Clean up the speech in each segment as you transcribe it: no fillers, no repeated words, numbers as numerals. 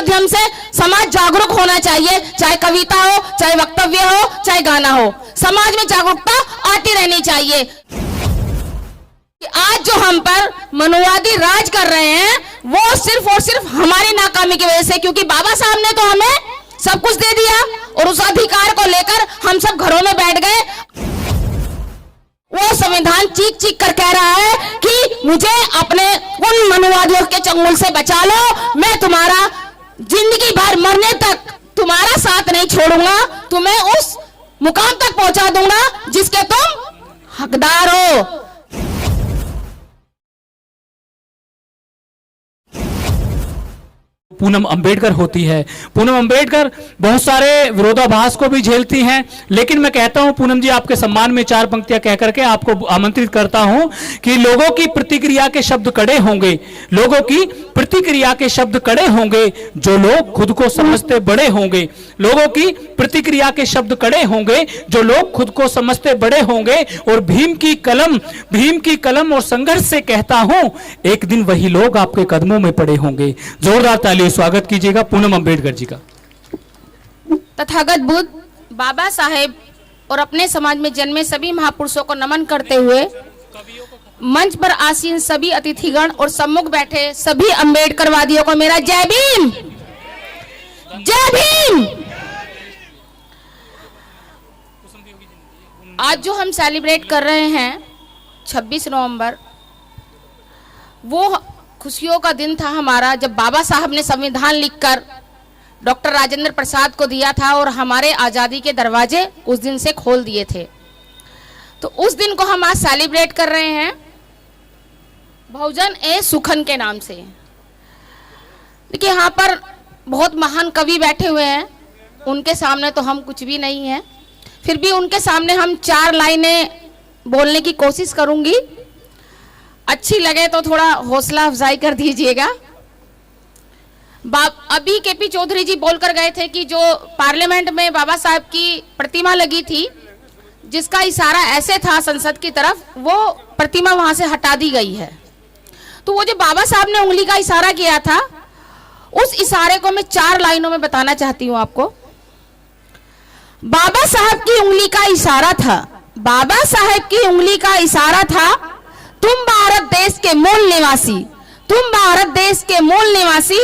माध्यम से समाज जागरूक होना चाहिए, चाहे कविता हो, चाहे वक्तव्य हो, चाहे गाना हो, समाज में जागरूकता आती रहनी चाहिए। आज जो हम पर मनुवादी राज कर रहे हैं वो सिर्फ और सिर्फ हमारी नाकामी की वजह से, क्योंकि बाबा साहब ने तो हमें सब कुछ दे दिया और उस अधिकार को लेकर हम सब घरों में बैठ गए। वो संविधान चीख चीख कर कह रहा है कि मुझे अपने उन मनुवादियों के चंगुल से बचा लो, मैं तुम्हारा जिंदगी भर मरने तक तुम्हारा साथ नहीं छोड़ूंगा, तुम्हें उस मुकाम तक पहुंचा दूंगा जिसके तुम हकदार हो। पूनम अंबेडकर होती है। पूनम अंबेडकर बहुत सारे विरोधाभास को भी झेलती हैं, लेकिन मैं कहता हूं पूनम जी, आपके सम्मान में 4 पंक्तियां कह करके आपको आमंत्रित करता हूं कि लोगों की प्रतिक्रिया के शब्द कड़े होंगे, लोगों की प्रतिक्रिया के शब्द कड़े होंगे, जो लोग खुद को समझते बड़े होंगे, लोगों की प्रतिक्रिया के शब्द कड़े होंगे, जो लोग खुद को समझते बड़े होंगे। और भीम की कलम और संघर्ष से कहता हूं, एक दिन वही लोग आपके कदमों में पड़े होंगे। जोरदार ताली स्वागत कीजिएगा पूनम अंबेडकर जी का। तथागत बुद्ध, बाबा साहेब और अपने समाज में जन्मे सभी महापुरुषों को नमन करते हुए मंच पर आसीन सभी अतिथिगण और सम्मुख बैठे सभी अंबेडकरवादियों को मेरा जय भीम, जय भीम। आज जो हम सेलिब्रेट कर रहे हैं 26 नवंबर, वो खुशियों का दिन था हमारा, जब बाबा साहब ने संविधान लिखकर डॉक्टर राजेंद्र प्रसाद को दिया था और हमारे आज़ादी के दरवाजे उस दिन से खोल दिए थे। तो उस दिन को हम आज सेलिब्रेट कर रहे हैं बहुजन ए सुखन के नाम से। देखिए, यहाँ पर बहुत महान कवि बैठे हुए हैं, उनके सामने तो हम कुछ भी नहीं हैं, फिर भी उनके सामने हम 4 लाइनें बोलने की कोशिश करूंगी। अच्छी लगे तो थोड़ा हौसला अफजाई कर दीजिएगा। अभी केपी चौधरी जी बोलकर गए थे कि जो पार्लियामेंट में बाबा साहब की प्रतिमा लगी थी, जिसका इशारा ऐसे था संसद की तरफ, वो प्रतिमा वहां से हटा दी गई है। तो वो जो बाबा साहब ने उंगली का इशारा किया था, उस इशारे को मैं 4 लाइनों में बताना चाहती हूं आपको। बाबा साहब की उंगली का इशारा था, बाबा साहब की उंगली का इशारा था, तुम भारत देश के मूल निवासी, तुम भारत देश के मूल निवासी,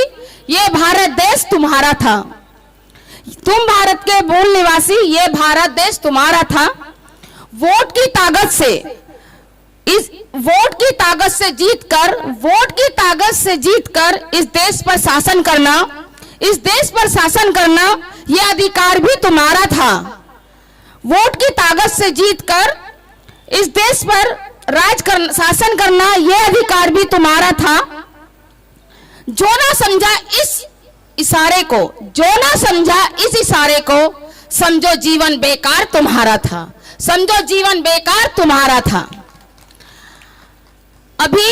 ये भारत देश तुम्हारा था, तुम भारत के मूल निवासी, ये भारत देश तुम्हारा था। वोट की ताकत से, इस वोट की ताकत से जीतकर, वोट की ताकत से जीतकर इस देश पर शासन करना, इस देश पर शासन करना, यह अधिकार भी तुम्हारा था। वोट की ताकत से जीतकर इस देश पर शासन करना, यह अधिकार भी तुम्हारा था। जो ना समझा इस इशारे को, जो ना समझा इस इशारे को, समझो जीवन बेकार तुम्हारा था, समझो जीवन बेकार तुम्हारा था। अभी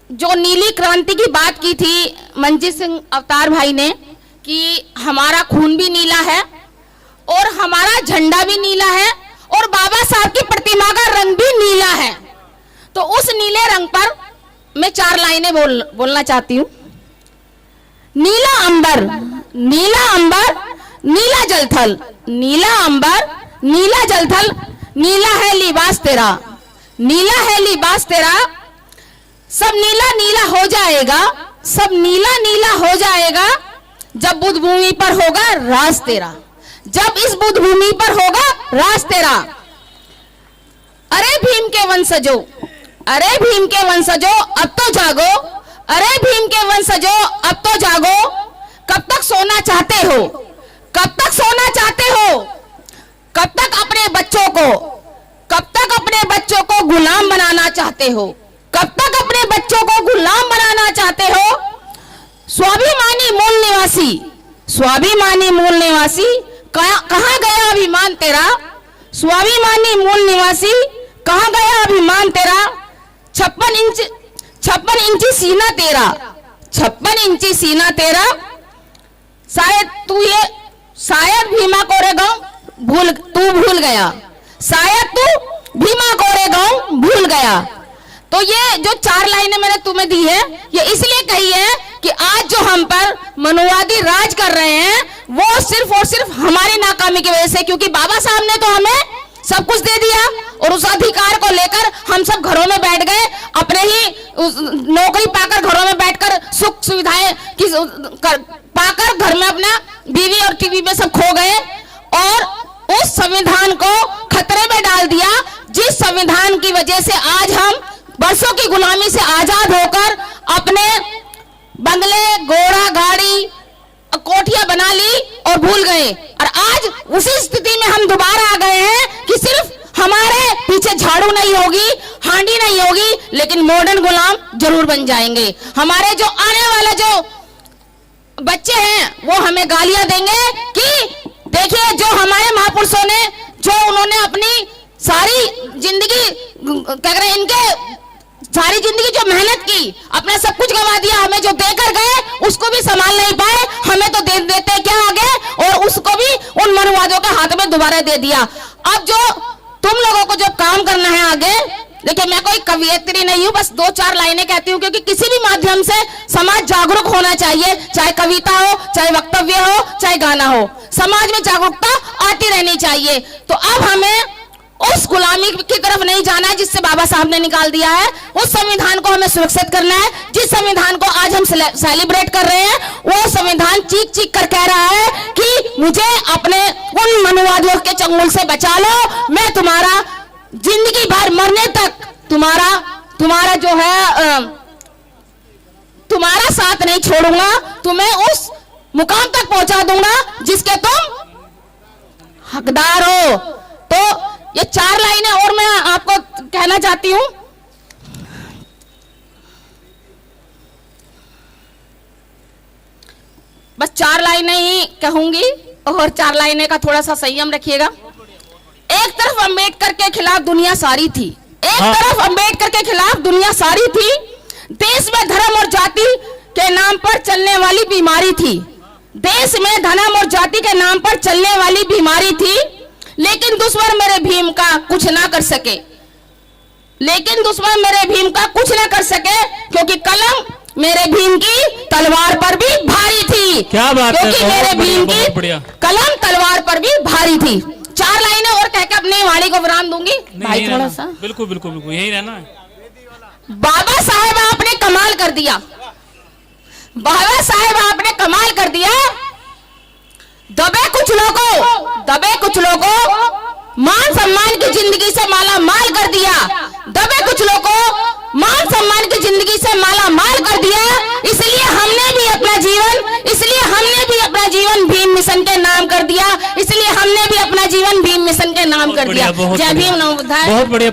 जो नीली क्रांति की बात की थी मंजीत सिंह अवतार भाई ने, कि हमारा खून भी नीला है और हमारा झंडा भी नीला है और बाबा साहब की प्रतिमा का रंग भी नीला है। तो उस नीले रंग पर मैं 4 लाइनें बोलना चाहती हूँ। नीला अंबर, नीला अंबर, नीला जलथल, नीला अंबर, नीला जलथल, नीला है लिबास तेरा, नीला है लिबास तेरा, सब नीला नीला हो जाएगा, सब नीला नीला हो जाएगा, जब बुद्ध भूमि पर होगा राज तेरा, जब इस बुद्ध भूमि पर होगा राज तेरा। अरे भीम के वंशजों, अरे भीम के वंशजों अब तो जागो, अरे भीम के वंशजों अब तो जागो, कब तक सोना चाहते हो, कब तक सोना चाहते हो, कब तक अपने बच्चों को, कब तक अपने बच्चों को गुलाम बनाना चाहते हो, कब तक अपने बच्चों को गुलाम बनाना चाहते हो। स्वाभिमानी मूल निवासी, स्वाभिमानी मूल निवासी, कहां गया अभिमान तेरा, स्वाभिमानी मूल निवासी, कहां गया अभिमान तेरा। 56 इंची सीना तेरा, 56 इंची सीना तेरा, शायद भीमा कोरेगांव तू भूल गया, शायद तू भीमा कोरेगांव भूल गया। तो ये जो 4 लाइनें मैंने तुम्हें दी है, ये इसलिए कही है कि आज जो हम पर मनुवादी राज कर रहे हैं वो सिर्फ और सिर्फ हमारी नाकामी की वजह से, क्योंकि बाबा साहब ने तो हमें सब कुछ दे दिया और उस अधिकार को लेकर हम सब घरों में बैठ गए, अपने ही नौकरी पाकर घरों में बैठकर सुख सुविधाएं पाकर घर में अपना बीवी और टीवी में सब खो गए और उस संविधान को खतरे में डाल दिया, जिस संविधान की वजह से आज हम वर्षों की गुलामी से आजाद होकर अपने बंगले, घोड़ा गाड़ी, कोठियां बना ली और भूल गए। और आज उसी स्थिति में हम दोबारा आ गए हैं कि सिर्फ हमारे पीछे झाड़ू नहीं होगी, हांडी नहीं होगी, लेकिन मॉडर्न गुलाम जरूर बन जाएंगे। हमारे जो आने वाले जो बच्चे हैं वो हमें गालियां देंगे कि देखिए जो हमारे महापुरुषों ने, जो उन्होंने अपनी सारी जिंदगी क्या करें, इनके सारी जिंदगी जो मेहनत की, अपना सब कुछ गवा दिया, हमें जो देकर गए उसको भी संभाल नहीं पाए, हमें तो दे देते क्या आगे, और उसको भी उन मनुवादियों के हाथ में दोबारा दे दिया। अब जो तुम लोगों को जो काम करना है आगे, देखिए मैं कोई कवियत्री नहीं हूं, बस 2-4 लाइनें कहती हूं, क्योंकि किसी भी माध्यम से समाज जागरूक होना चाहिए, चाहे कविता हो, चाहे वक्तव्य हो, चाहे गाना हो, समाज में जागरूकता आती रहनी चाहिए। तो अब हमें उस गुलामी की तरफ नहीं जाना है जिससे बाबा साहब ने निकाल दिया है, उस संविधान को हमें सुरक्षित करना है। जिस संविधान को आज हम सेलिब्रेट कर रहे हैं वो संविधान चीख चीख कर कह रहा है कि मुझे अपने उन मनुवादियों के चंगुल से बचा लो, मैं तुम्हारा जिंदगी भर मरने तक तुम्हारा जो है तुम्हारा साथ नहीं छोड़ूंगा, तुम्हें उस मुकाम तक पहुंचा दूंगा जिसके तुम हकदार हो। तो ये 4 लाइनें और मैं आपको कहना चाहती हूं। बस 4 लाइनें ही कहूंगी और 4 लाइनें का थोड़ा सा संयम रखिएगा। एक तरफ अंबेडकर के खिलाफ दुनिया सारी थी, तरफ अंबेडकर के खिलाफ दुनिया सारी थी, देश में धर्म और जाति के नाम पर चलने वाली बीमारी थी, देश में धर्म और जाति के नाम पर चलने वाली बीमारी थी, लेकिन दुश्मन मेरे भीम का कुछ ना कर सके, क्योंकि कलम मेरे भीम की तलवार पर भी भारी थी। क्या बात है, क्योंकि मेरे भीम की कलम तलवार पर भी भारी थी। 4 लाइनें और कहकर अपनी वाणी को विराम दूंगी। भाई थोड़ा सा बिल्कुल बिल्कुल बिल्कुल यही रहना है। बाबा साहेब आपने कमाल कर दिया, बाबा साहेब आपने कमाल कर दिया। दबे कुछ लोगों मान सम्मान की जिंदगी से माला माल कर दिया, दबे कुछ लोगों मान सम्मान की जिंदगी से माला माल कर दिया। इसलिए हमने भी अपना जीवन भीम मिशन के नाम कर दिया, इसलिए हमने भी अपना जीवन भीम मिशन के नाम कर दिया। जय भीम, नमो बुद्धाय। बहुत बढ़िया।